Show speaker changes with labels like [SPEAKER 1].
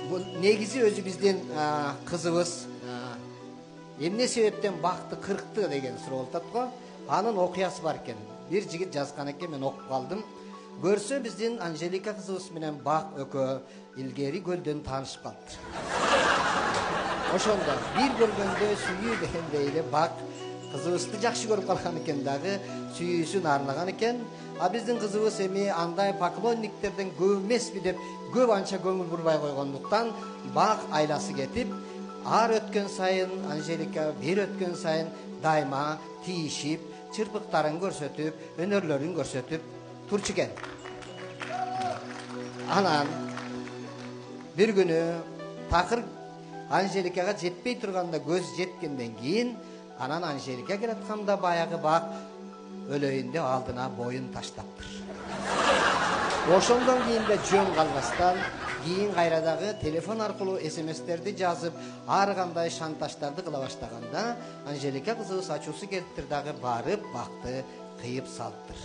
[SPEAKER 1] Бул негизи өзү биздин кызыбыз эмне себептен бакты кыркты деген суроо болуп атат го. Анын окуясы бар экен. Бир жигит жазган экен, мен окуп калдым. Көрсө биздин Анжелика кызыбыз менен Бак экөө илгери көлдөн таанышып калыптыр. Ошондо бир көргөндө сүйүү дегендей эле Бак кызыбызды жакшы көрүп калган экен дагы, сүйүүсүн арнаган экен. А биздин кызыбыз эми андай поклонниктерден көп эмеспи деп көп анча көңүл бурбай койгондуктан Бак айласы кетип, ар өткөн сайын Анжелика бир өткөн сайын дайыма тийишип, чырпыктарын көрсөтүп, өнөрлөрүн көрсөтүп турчу экен. Анан бир күнү такыр Анжеликага жетпей турганда көз жеткенден кийин, анан Анжелика келатканда баягы Бак өлөйүндө алдына боюн таштаптыр. Ошондон кийин да жөн калбастан, кийин кайрадагы телефон аркылуу СМСтерди жазып, ар кандай шантаждарды кыла баштаганда, Анжелика кызыбыз ачуусу келиптир дагы барып Бакты кыйып салыптыр.